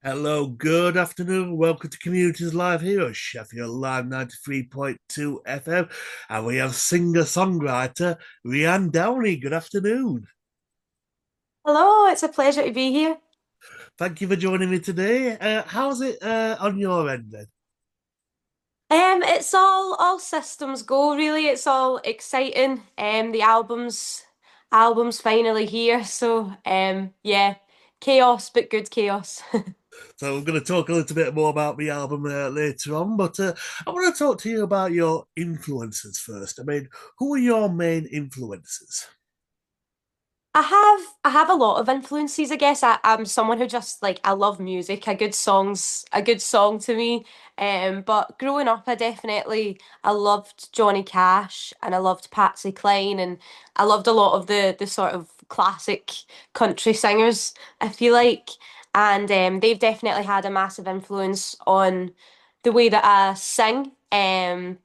Hello, good afternoon. Welcome to Communities Live here on Sheffield Live 93.2 FM. And we have singer-songwriter Rianne Downey. Good afternoon. Hello, it's a pleasure to be here. Thank you for joining me today. How's it on your end then? It's all systems go, really. It's all exciting. The album's finally here, so yeah, chaos but good chaos. So we're going to talk a little bit more about the album later on, but I want to talk to you about your influences first. I mean, who are your main influences? I have a lot of influences, I guess. I'm someone who just like I love music. A good song to me. But growing up I loved Johnny Cash and I loved Patsy Cline and I loved a lot of the sort of classic country singers, I feel like. And they've definitely had a massive influence on the way that I sing,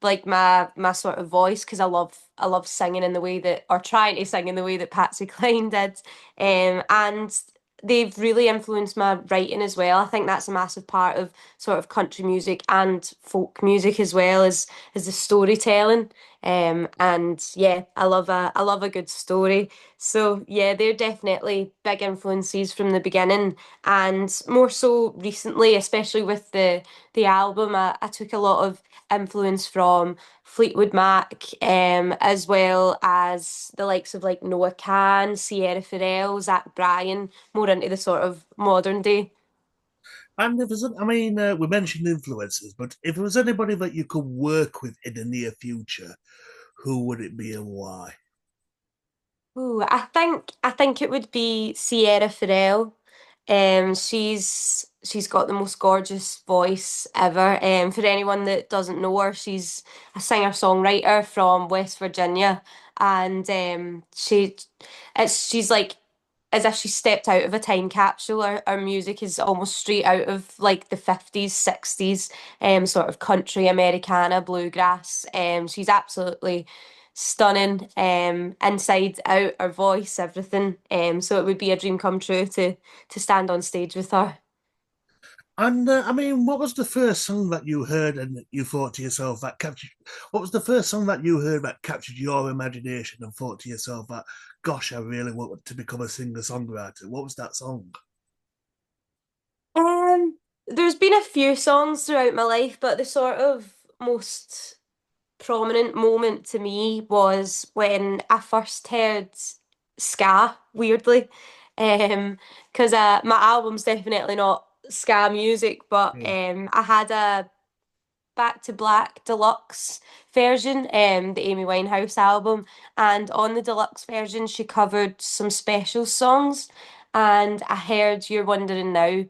like my sort of voice, because I love singing in the way that, or trying to sing in the way that Patsy Cline did, and they've really influenced my writing as well. I think that's a massive part of sort of country music and folk music as well as the storytelling. And yeah, I love a good story. So yeah, they're definitely big influences from the beginning, and more so recently, especially with the album. I took a lot of influence from Fleetwood Mac, as well as the likes of like Noah Kahan, Sierra Farrell, Zach Bryan, more into the sort of modern day. And if there's, we mentioned influences, but if there was anybody that you could work with in the near future, who would it be and why? Ooh, I think it would be Sierra Farrell. She's got the most gorgeous voice ever. For anyone that doesn't know her, she's a singer-songwriter from West Virginia, and she's like as if she stepped out of a time capsule. Her music is almost straight out of like the 50s, 60s, sort of country, Americana, bluegrass. She's absolutely stunning, inside out, her voice, everything. So it would be a dream come true to stand on stage with her. And what was the first song that you heard and you thought to yourself that captured? What was the first song that you heard that captured your imagination and thought to yourself that, gosh, I really want to become a singer-songwriter? What was that song? Um, there's been a few songs throughout my life, but the sort of most prominent moment to me was when I first heard ska, weirdly. Because my album's definitely not ska music, but Hmm. I had a Back to Black deluxe version, the Amy Winehouse album, and on the deluxe version she covered some special songs, and I heard You're Wondering Now,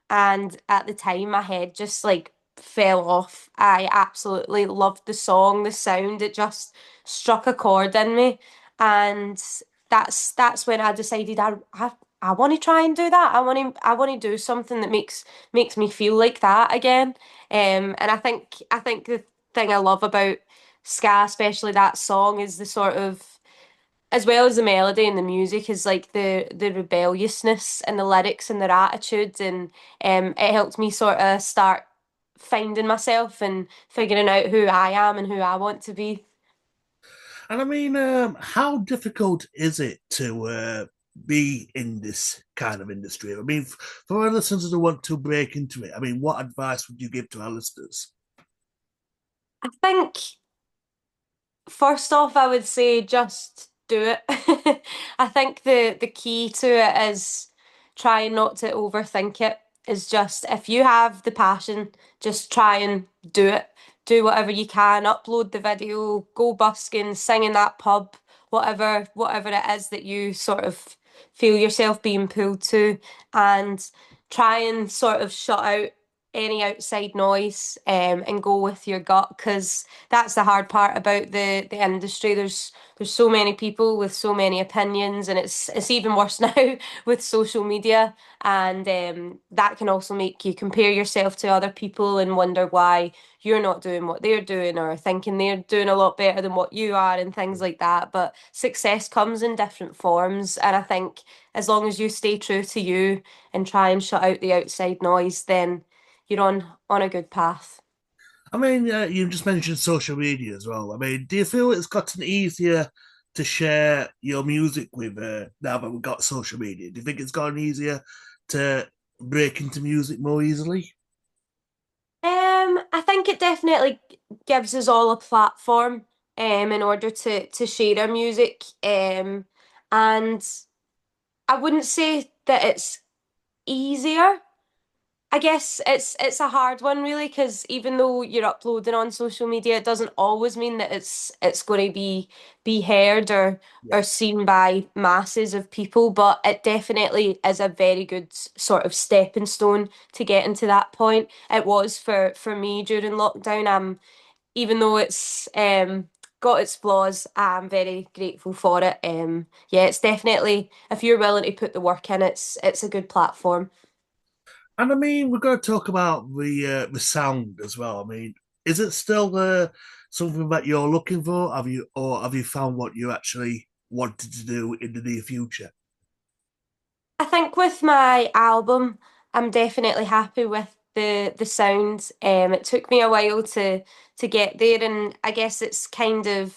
and at the time my head just like fell off. I absolutely loved the song, the sound, it just struck a chord in me, and that's when I decided I want to try and do that. I want to do something that makes me feel like that again. And I think the thing I love about ska, especially that song, is the sort of, as well as the melody and the music, is like the rebelliousness and the lyrics and their attitude, and it helped me sort of start finding myself and figuring out who I am and who I want to be. And how difficult is it to be in this kind of industry? For our listeners who want to break into it, what advice would you give to our listeners? I think first off, I would say just do it. I think the key to it is trying not to overthink it. Is just if you have the passion, just try and do it. Do whatever you can, upload the video, go busking, sing in that pub, whatever it is that you sort of feel yourself being pulled to, and try and sort of shut out any outside noise and go with your gut because that's the hard part about the industry. There's so many people with so many opinions, and it's even worse now with social media, and that can also make you compare yourself to other people and wonder why you're not doing what they're doing or thinking they're doing a lot better than what you are and things like that. But success comes in different forms, and I think as long as you stay true to you and try and shut out the outside noise, then you're on a good path. I mean, you just mentioned social media as well. I mean, do you feel it's gotten easier to share your music with now that we've got social media? Do you think it's gotten easier to break into music more easily? I think it definitely gives us all a platform in order to share our music. And I wouldn't say that it's easier. I guess it's a hard one really because even though you're uploading on social media, it doesn't always mean that it's going to be heard Yeah. or seen by masses of people, but it definitely is a very good sort of stepping stone to get into that point. It was for me during lockdown. Even though it's got its flaws, I'm very grateful for it. Yeah, it's definitely if you're willing to put the work in, it's a good platform. And I mean, we're going to talk about the sound as well. I mean, is it still something that you're looking for? Have you found what you actually wanted to do in the near future? I think with my album, I'm definitely happy with the sound. It took me a while to get there, and I guess it's kind of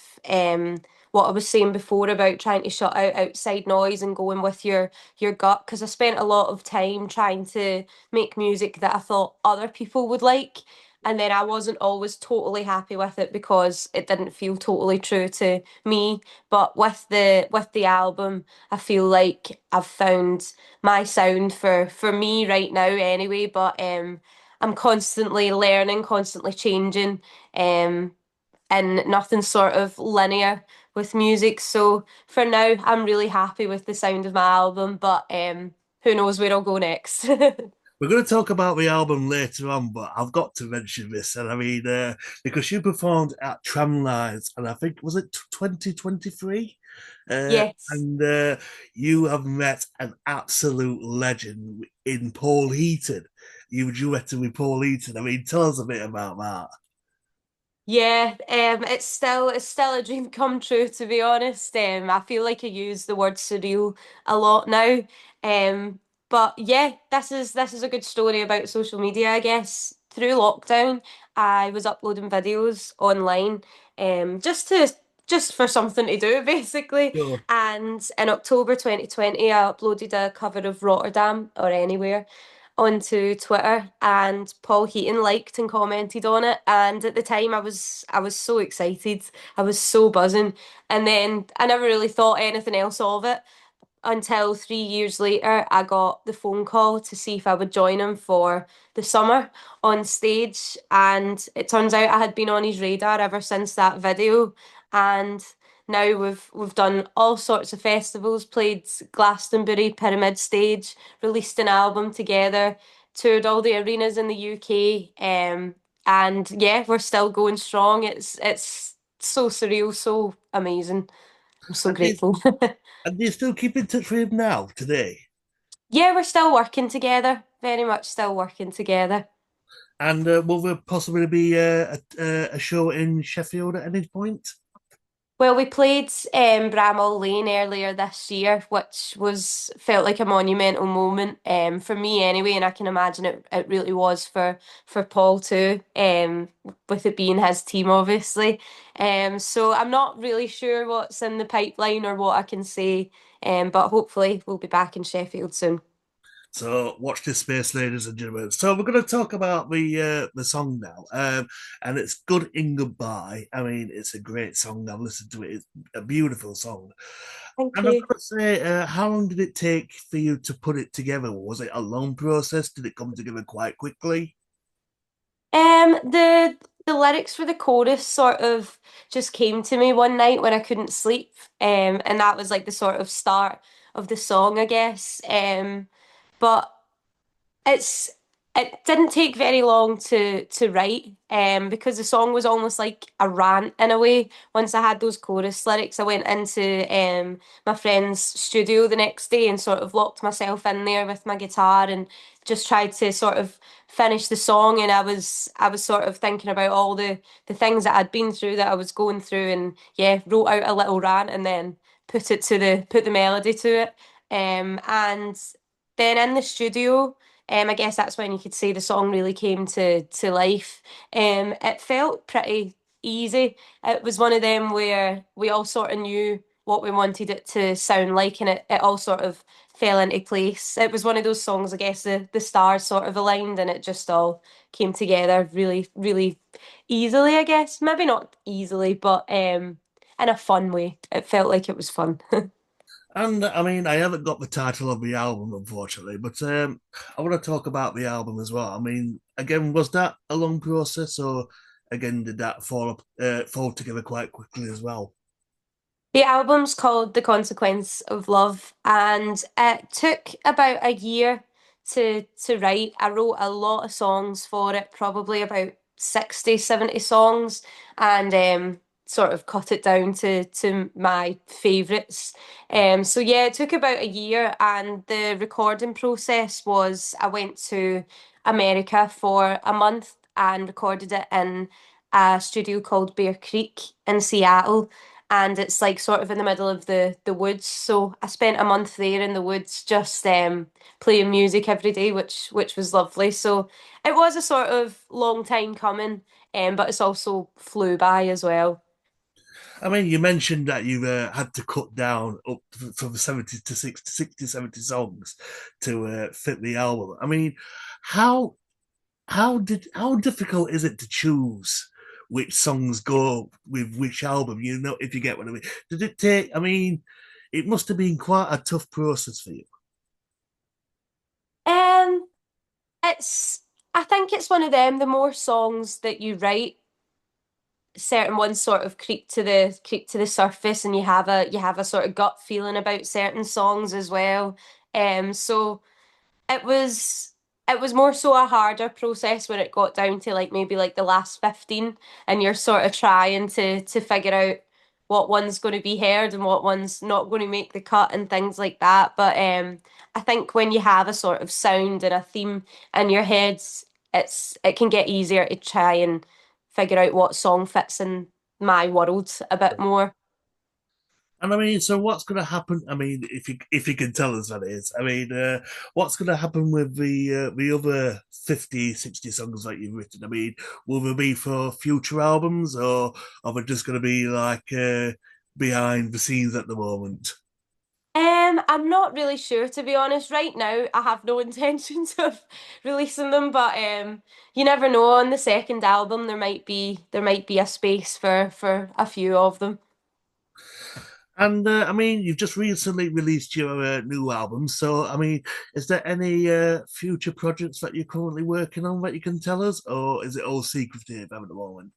what I was saying before about trying to shut out outside noise and going with your gut. Because I spent a lot of time trying to make music that I thought other people would like, and then I wasn't always totally happy with it because it didn't feel totally true to me. But with the album, I feel like I've found my sound for me right now anyway, but I'm constantly learning, constantly changing, um and nothing's sort of linear with music. So for now I'm really happy with the sound of my album, but who knows where I'll go next. We're going to talk about the album later on, but I've got to mention this. And I mean, because you performed at Tramlines, and I think, was it 2023? Yes. And you have met an absolute legend in Paul Heaton. You duetted with Paul Heaton. I mean, tell us a bit about that. Yeah, it's still a dream come true to be honest. I feel like I use the word surreal a lot now. Um, but yeah, this is a good story about social media, I guess. Through lockdown, I was uploading videos online, just for something to do, basically. Sure. And in October 2020, I uploaded a cover of Rotterdam or Anywhere onto Twitter, and Paul Heaton liked and commented on it, and at the time I was so excited. I was so buzzing, and then I never really thought anything else of it until 3 years later, I got the phone call to see if I would join him for the summer on stage. And it turns out I had been on his radar ever since that video. And now we've done all sorts of festivals, played Glastonbury, Pyramid Stage, released an album together, toured all the arenas in the UK. And yeah, we're still going strong. It's so surreal, so amazing. I'm so And do, you, grateful. and do you still keep in touch with him now, today? Yeah, we're still working together. Very much still working together. And will there possibly be a show in Sheffield at any point? Well, we played Bramall Lane earlier this year, which was felt like a monumental moment for me anyway, and I can imagine it really was for Paul too, with it being his team, obviously. So I'm not really sure what's in the pipeline or what I can say, but hopefully we'll be back in Sheffield soon. So watch this space, ladies and gentlemen. So we're going to talk about the song now, and it's "Good in Goodbye." I mean, it's a great song. I've listened to it. It's a beautiful song. Thank And I've you. got to say, how long did it take for you to put it together? Was it a long process? Did it come together quite quickly? The lyrics for the chorus sort of just came to me one night when I couldn't sleep. And that was like the sort of start of the song, I guess. But it's It didn't take very long to write, because the song was almost like a rant in a way. Once I had those chorus lyrics, I went into my friend's studio the next day and sort of locked myself in there with my guitar and just tried to sort of finish the song. And I was sort of thinking about all the things that I'd been through, that I was going through, and yeah, wrote out a little rant and then put the melody to it. And then in the studio. I guess that's when you could say the song really came to life. It felt pretty easy. It was one of them where we all sort of knew what we wanted it to sound like, and it all sort of fell into place. It was one of those songs, I guess the stars sort of aligned, and it just all came together really, really easily, I guess. Maybe not easily, but in a fun way. It felt like it was fun. And I mean, I haven't got the title of the album, unfortunately, but I want to talk about the album as well. I mean, again, was that a long process, or again, did that fall together quite quickly as well? The album's called The Consequence of Love, and it took about a year to write. I wrote a lot of songs for it, probably about 60, 70 songs, and sort of cut it down to my favourites. So yeah, it took about a year, and the recording process was I went to America for a month and recorded it in a studio called Bear Creek in Seattle, and it's like sort of in the middle of the woods. So I spent a month there in the woods just playing music every day, which was lovely. So it was a sort of long time coming, but it's also flew by as well. I mean, you mentioned that you had to cut down up from 70 to 60, 70 songs to fit the album. I mean, how how difficult is it to choose which songs go with which album? You know, if you get what I mean. Did it take? I mean, it must have been quite a tough process for you. Um, it's I think it's one of them. The more songs that you write, certain ones sort of creep to the surface, and you have a sort of gut feeling about certain songs as well. So. It was it was more so a harder process when it got down to like maybe like the last 15, and you're sort of trying to figure out what one's going to be heard and what one's not going to make the cut and things like that. But I think when you have a sort of sound and a theme in your head, it can get easier to try and figure out what song fits in my world a bit more. And I mean, so what's going to happen? I mean, if you can tell us that is, I mean, what's going to happen with the other 50, 60 songs that you've written? I mean, will they be for future albums, or are they just going to be like behind the scenes at the moment? I'm not really sure to be honest. Right now, I have no intentions of releasing them, but you never know. On the second album, there might be a space for a few of them. And I mean, you've just recently released your new album. So, I mean, is there any future projects that you're currently working on that you can tell us, or is it all secretive at the moment?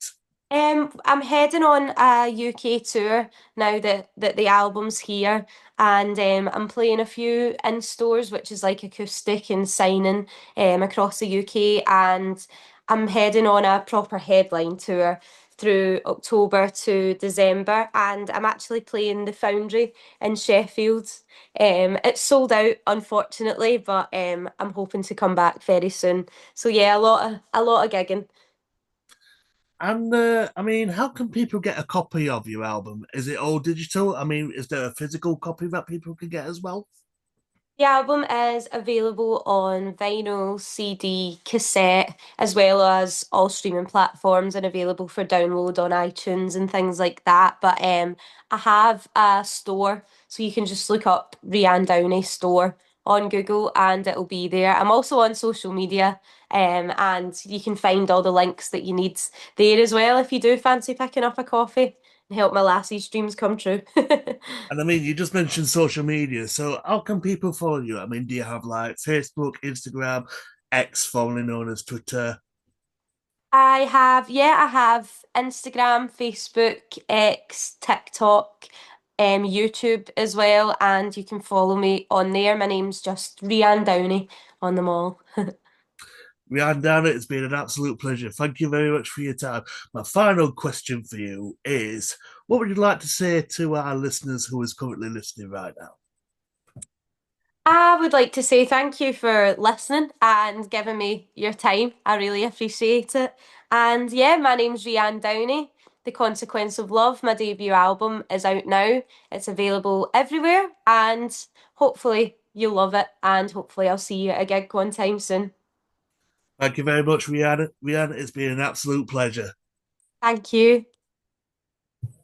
I'm heading on a UK tour now that the album's here, and I'm playing a few in stores, which is like acoustic and signing across the UK, and I'm heading on a proper headline tour through October to December, and I'm actually playing the Foundry in Sheffield. It's sold out, unfortunately, but I'm hoping to come back very soon. So yeah, a lot of gigging. And I mean, how can people get a copy of your album? Is it all digital? I mean, is there a physical copy that people can get as well? The album is available on vinyl, CD, cassette, as well as all streaming platforms, and available for download on iTunes and things like that. But I have a store, so you can just look up Rianne Downey store on Google and it'll be there. I'm also on social media, and you can find all the links that you need there as well if you do fancy picking up a coffee and help my lassie's dreams come true. And I mean, you just mentioned social media. So how can people follow you? I mean, do you have like Facebook, Instagram, X, formerly known as Twitter? I have Instagram, Facebook, X, TikTok, YouTube as well, and you can follow me on there. My name's just Rianne Downey on them all. Rianne Downey, it's been an absolute pleasure. Thank you very much for your time. My final question for you is, what would you like to say to our listeners who is currently listening right now? I would like to say thank you for listening and giving me your time. I really appreciate it. And yeah, my name's Rianne Downey. The Consequence of Love, my debut album, is out now. It's available everywhere, and hopefully you'll love it. And hopefully, I'll see you at a gig one time soon. Thank you very much, Rihanna. Rihanna, it's been an absolute pleasure. Thank you.